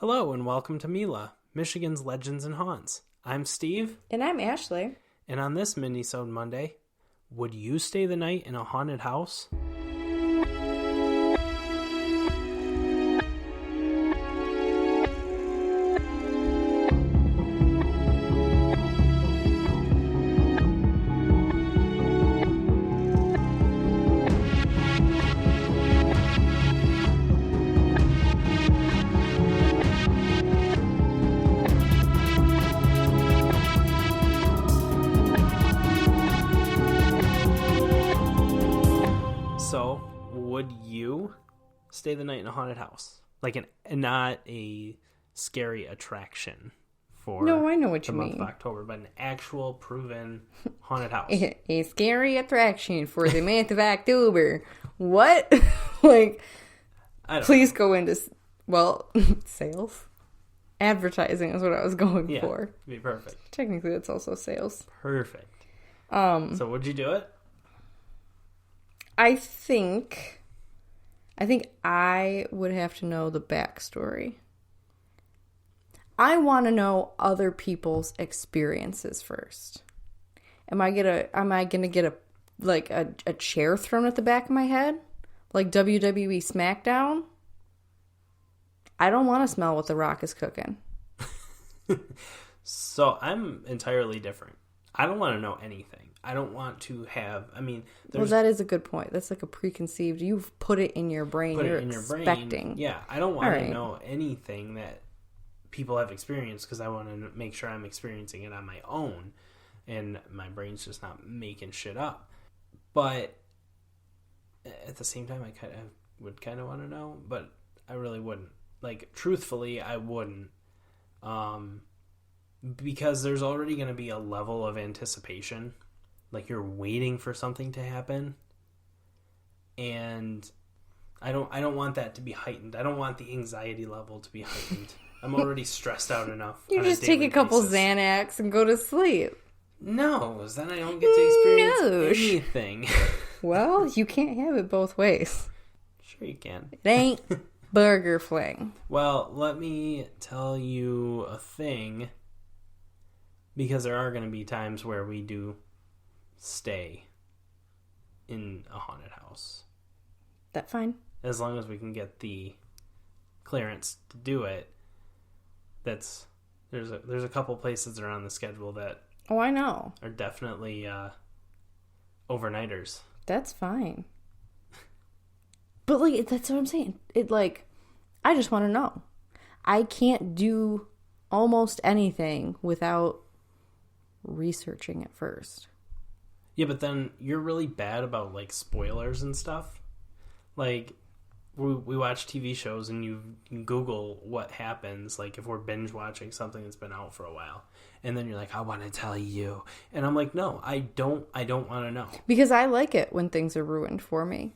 Hello and welcome to Mila, Michigan's Legends and Haunts. I'm Steve. And I'm Ashley. And on this Minisode Monday, would you stay the night in a haunted house? So, would you stay the night in a haunted house? Like not a scary attraction for No, I know what the you month mean. of October, but an actual proven haunted house. A scary attraction for the month of October. What? Like, please go into, sales? Advertising is what I was going for. Be perfect. Technically, that's also sales. Perfect. So would you do it? I think I would have to know the backstory. I want to know other people's experiences first. Am I gonna get a chair thrown at the back of my head? Like WWE SmackDown? I don't want to smell what The Rock is cooking. So I'm entirely different. I don't want to know anything. I don't want to have, Well, that is a good point. That's like a preconceived, you've put it in your brain. You're expecting. Yeah, I don't want to know anything that people have experienced because I want to make sure I'm experiencing it on my own and my brain's just not making shit up. But at the same time, I would kind of want to know, but I really wouldn't. Like, truthfully, I wouldn't. Because there's already going to be a level of anticipation. Like, you're waiting for something to happen. And I don't want that to be heightened. I don't want the anxiety level to be heightened. I'm already stressed out enough. You just take a couple Xanax and go to sleep. No, because then I don't get to experience anything. Well, you can't have it both ways. Sure you can. It ain't burger fling. Well, let me tell you a thing. Because there are going to be times where we do stay in a haunted house. That's fine. As long as we can get the clearance to do it. There's a couple places that are on the schedule that I know. Are definitely overnighters. That's fine. But like that's what I'm saying. I just want to know. I can't do almost anything without researching it first. Yeah, but then you're really bad about like spoilers and stuff. Like we watch TV shows and you Google what happens, like if we're binge watching something that's been out for a while, and then you're like, I want to tell you, and I'm like, no, I don't want to know, because I like it when things are ruined for me.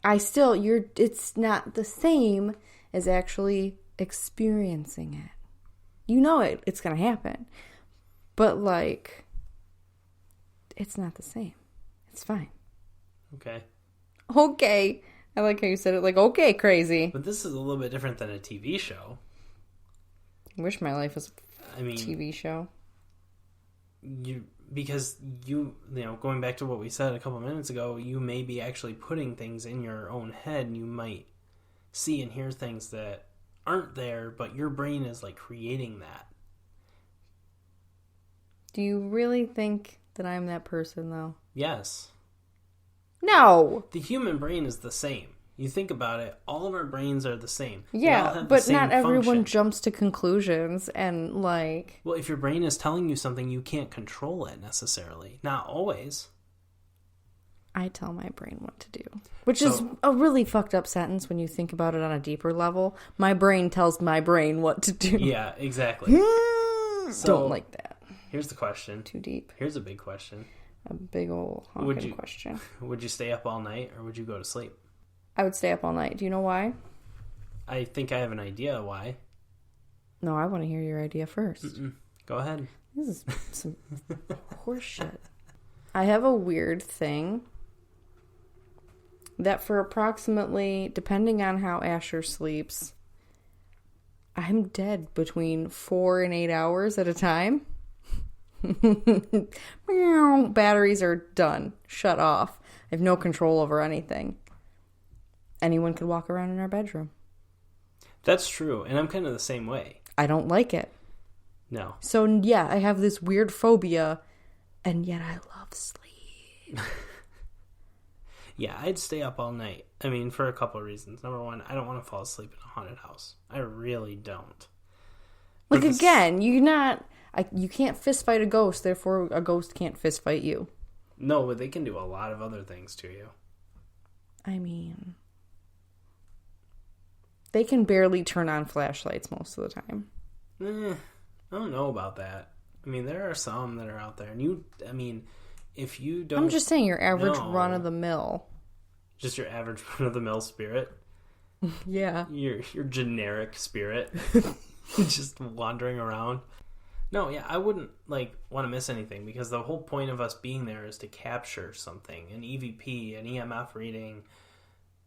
It's not the same as actually experiencing it. You know it's gonna happen. But, like, it's not the same. It's fine. Okay. Okay. I like how you said it, like, okay, crazy. But this is a little bit different than a TV show. I wish my life was a TV show. Because going back to what we said a couple minutes ago, you may be actually putting things in your own head, and you might see and hear things that aren't there, but your brain is, like, creating that. Do you really think that I'm that person, though? Yes. No! The human brain is the same. You think about it, all of our brains are the same. Yeah, but not everyone jumps to conclusions and, like... Well, if your brain is telling you something, you can't control it, necessarily. Not always. I tell my brain what to do. Which is a really fucked up sentence when you think about it on a deeper level. My brain tells my brain what to do. Yeah, exactly. Don't like that. Here's the question. Too deep. Here's a big question. A big old honking question. Would you stay up all night or would you go to sleep? I would stay up all night. Do you know why? I think I have an idea why. No, I want to hear your idea first. Go ahead. This is some horse shit. I have a weird thing that for approximately, depending on how Asher sleeps, I I'm dead between 4 and 8 hours at a time. Batteries are done. Shut off. I have no control over anything. Anyone could walk around in our bedroom. That's true, and I'm kind of the same way. I don't like it. No. So, yeah, I have this weird phobia, and yet I love sleep. Yeah, I'd stay up all night. I mean, for a couple of reasons. Number one, I don't want to fall asleep in a haunted house. I really don't. Like, again, you can't fist fight a ghost, therefore a ghost can't fist fight you. No, but they can do a lot of other things to you. I mean, they can barely turn on flashlights most of the time. I don't know about that. I mean, there are some that are out there. And if you don't... I'm just saying your average run-of-the-mill. Just your average run-of-the-mill spirit? Yeah. Your generic spirit. Just wandering around. No, yeah, I wouldn't, want to miss anything, because the whole point of us being there is to capture something. An EVP, an EMF reading,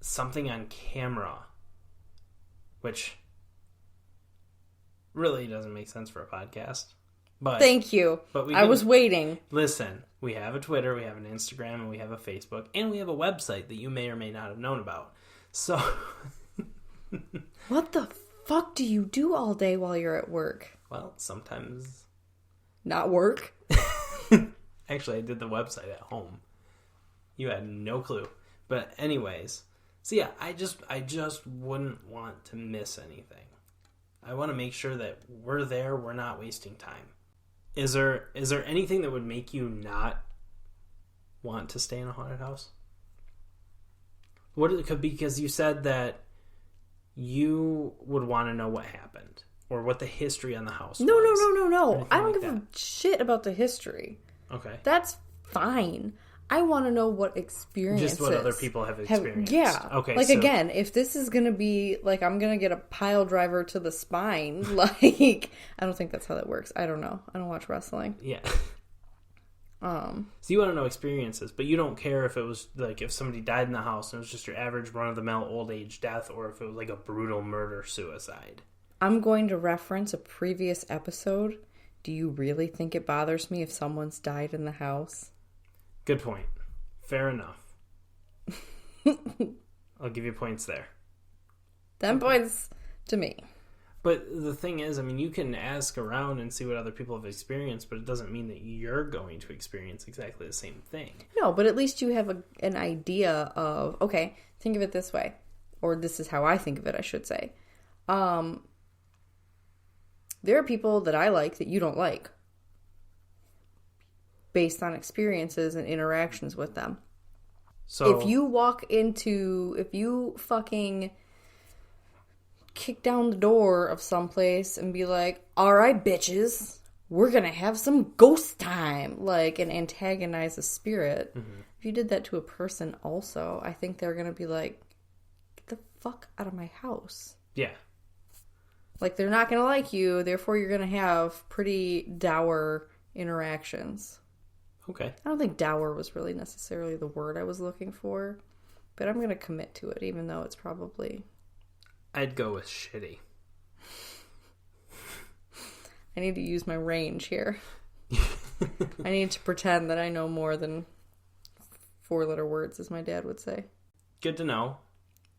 something on camera. Which really doesn't make sense for a podcast. But thank you. But I was waiting. Listen, we have a Twitter, we have an Instagram, and we have a Facebook, and we have a website that you may or may not have known about. So... What the fuck do you do all day while you're at work? Well, sometimes... Not work? Actually, I did the website at home. You had no clue. But anyways... So yeah, I just wouldn't want to miss anything. I want to make sure that we're there, we're not wasting time. Is there anything that would make you not want to stay in a haunted house? Because you said that you would want to know what happened or what the history on the house was. No. I don't give a shit about the history. Okay. That's fine. I want to know what experiences. Just what other people have experienced. Yeah. Okay. Again, if this is going to be, I'm going to get a pile driver to the spine, I don't think that's how that works. I don't know. I don't watch wrestling. Yeah. So you want to know experiences, but you don't care if it was, if somebody died in the house and it was just your average run-of-the-mill old age death, or if it was, a brutal murder-suicide. I'm going to reference a previous episode. Do you really think it bothers me if someone's died in the house? Good point. Fair enough. I'll give you points there. 10 points to me. But the thing is, you can ask around and see what other people have experienced, but it doesn't mean that you're going to experience exactly the same thing. No, but at least you have an idea of, okay, think of it this way. Or this is how I think of it, I should say. There are people that I like that you don't like, based on experiences and interactions with them. So if you fucking kick down the door of someplace and be like, all right, bitches, we're gonna have some ghost time, and antagonize a spirit. Mm-hmm. If you did that to a person also, I think they're gonna be like, get the fuck out of my house. Yeah. They're not gonna like you, therefore you're gonna have pretty dour interactions. Okay. I don't think dour was really necessarily the word I was looking for, but I'm going to commit to it, even though it's probably... I'd go with shitty. I need to use my range here. I need to pretend that I know more than 4-letter words, as my dad would say. Good to know.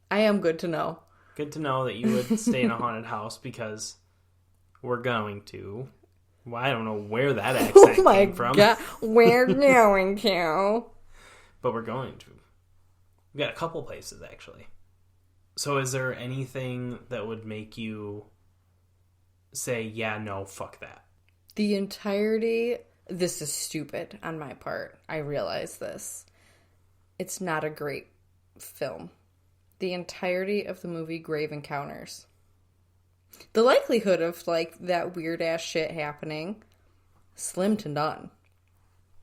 I am good to know. Good to know that you would stay in a haunted house, because we're going to... Well, I don't know where that accent came from. God. We're going to. But we're going to. We've got a couple places, actually. So is there anything that would make you say, yeah, no, fuck that? The entirety... This is stupid on my part. I realize this. It's not a great film. The entirety of the movie Grave Encounters. The likelihood of, that weird-ass shit happening, slim to none.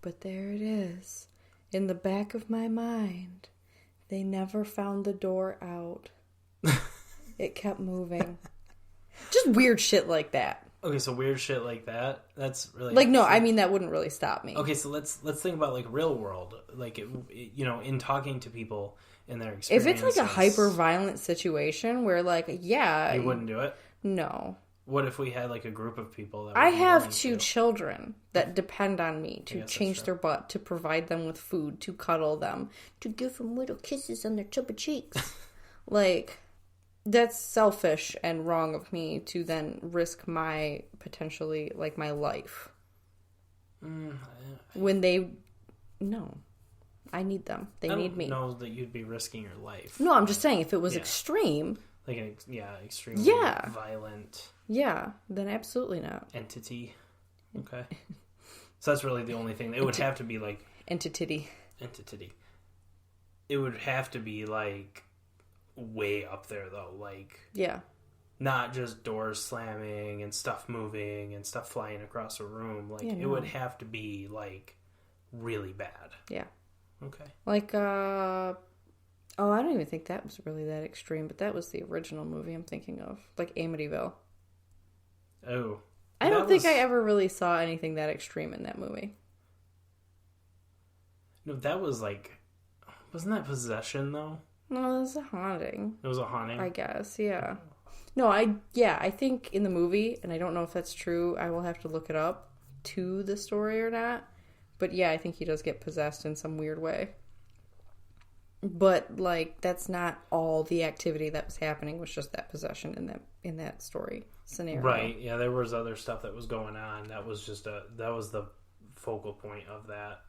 But there it is, in the back of my mind. They never found the door out. It kept moving. Just weird shit like that. Okay, so weird shit like that? That's really... no, that wouldn't really stop me. Okay, so let's think about, real world. In talking to people in their experiences. If it's, a hyper-violent situation where, yeah... You wouldn't do it? No. What if we had like a group of people that I would be have willing 2 to? children that depend on me I to guess that's change true. their butt, to provide them with food, to cuddle them, to give them little kisses on their chubby cheeks. Like, that's selfish and wrong of me to then risk my, potentially, like, my life. When they... No. I need them. They need me. I don't know that you'd be risking your life. No, I'm just saying, if it was Yeah. extreme... Like, extremely Yeah. violent... Yeah, then absolutely not. entity. Okay. So that's really the only thing. It would have to be like... Entity. Entity. It would have to be like way up there though. Like... Yeah. Not just doors slamming and stuff moving and stuff flying across a room. Like, Yeah, it no. would have to be like really bad. Yeah. Okay. Like, oh, I don't even think that was really that extreme, but that was the original movie I'm thinking of. Like Amityville. Oh. I don't think I ever really saw anything that extreme in that movie. No, that was like... Wasn't that possession though? No, it was a haunting. It was a haunting? I guess, yeah. No, I think in the movie, and I don't know if that's true, I will have to look it up to the story or not. But yeah, I think he does get possessed in some weird way. But like, that's not all the activity that was happening, was just that possession in that story scenario. Right, yeah, there was other stuff that was going on. That was that was the focal point of that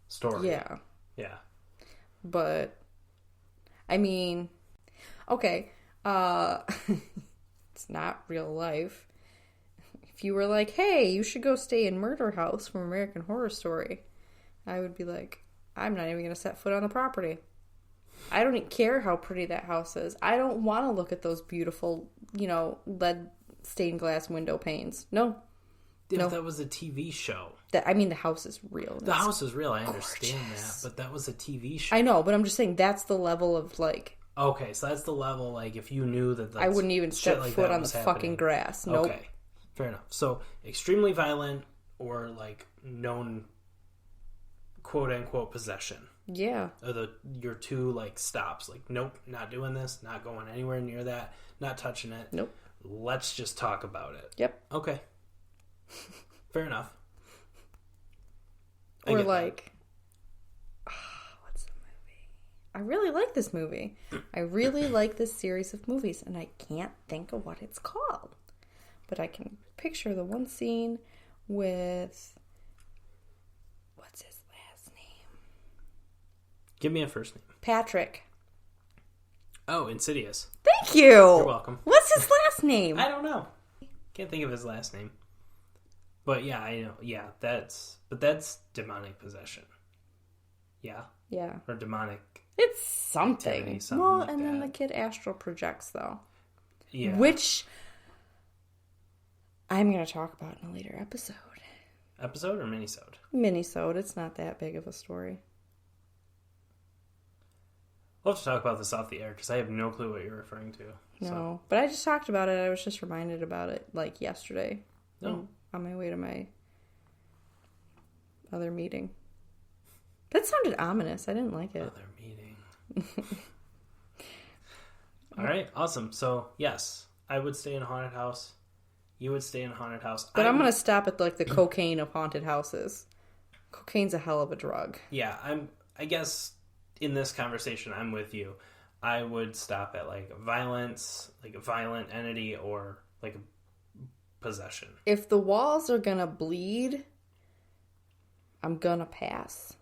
story. Yeah. Yeah. But I mean, okay, it's not real life. If you were like, hey, you should go stay in Murder House from American Horror Story, I would be like, I'm not even going to set foot on the property. I don't care how pretty that house is. I don't want to look at those beautiful, lead stained glass window panes. No. If No. that was a TV show. The house is real. The house is real, I understand gorgeous. that. But that was a TV show. I know, but I'm just saying that's the level of, like... Okay, so that's the level, like, if you knew that I wouldn't even shit step like foot that on the was fucking happening. grass. Nope. Okay, fair enough. So, extremely violent or, like, known quote-unquote possession. Yeah. Are your 2, like, stops. Like, nope, not doing this, not going anywhere near that, not touching it. Nope. Let's just talk about it. Yep. Okay. Fair enough. I Or get that. like, what's the movie? I really like this movie. I really like this series of movies, and I can't think of what it's called. But I can picture the one scene with, what's his last name? Give me a first name. Patrick. Oh, Insidious. Thank you. You're welcome. What's his last name? I don't know. Can't think of his last name. But yeah, I know. Yeah, that's demonic possession. Yeah. Yeah. Or demonic. It's something. Activity, something Well, like and then that. the kid astral projects, though. Yeah. Which I'm going to talk about in a later episode. Episode or minisode? Minisode. It's not that big of a story. We'll have to talk about this off the air because I have no clue what you're referring to. No. So. But I just talked about it. I was just reminded about it, like, yesterday. No. On my way to my other meeting. That sounded ominous. I didn't like it. Other meeting. All right. Awesome. So, yes, I would stay in a haunted house. You would stay in a haunted house. But I'm going to stop at, like, the cocaine of haunted houses. Cocaine's a hell of a drug. Yeah, I guess in this conversation, I'm with you. I would stop at, like, violence, like a violent entity, or, like, a possession. If the walls are going to bleed, I'm going to pass.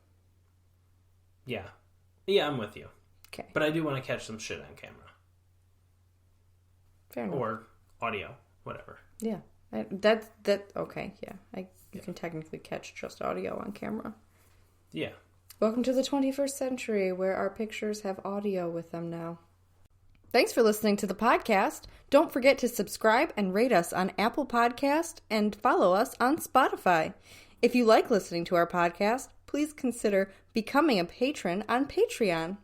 Yeah. Yeah, I'm with you. Okay. But I do want to catch some shit on camera. Fair enough. Or audio, whatever. Yeah. Okay, yeah. You can technically catch just audio on camera. Yeah. Welcome to the 21st century, where our pictures have audio with them now. Thanks for listening to the podcast. Don't forget to subscribe and rate us on Apple Podcast and follow us on Spotify. If you like listening to our podcast, please consider becoming a patron on Patreon.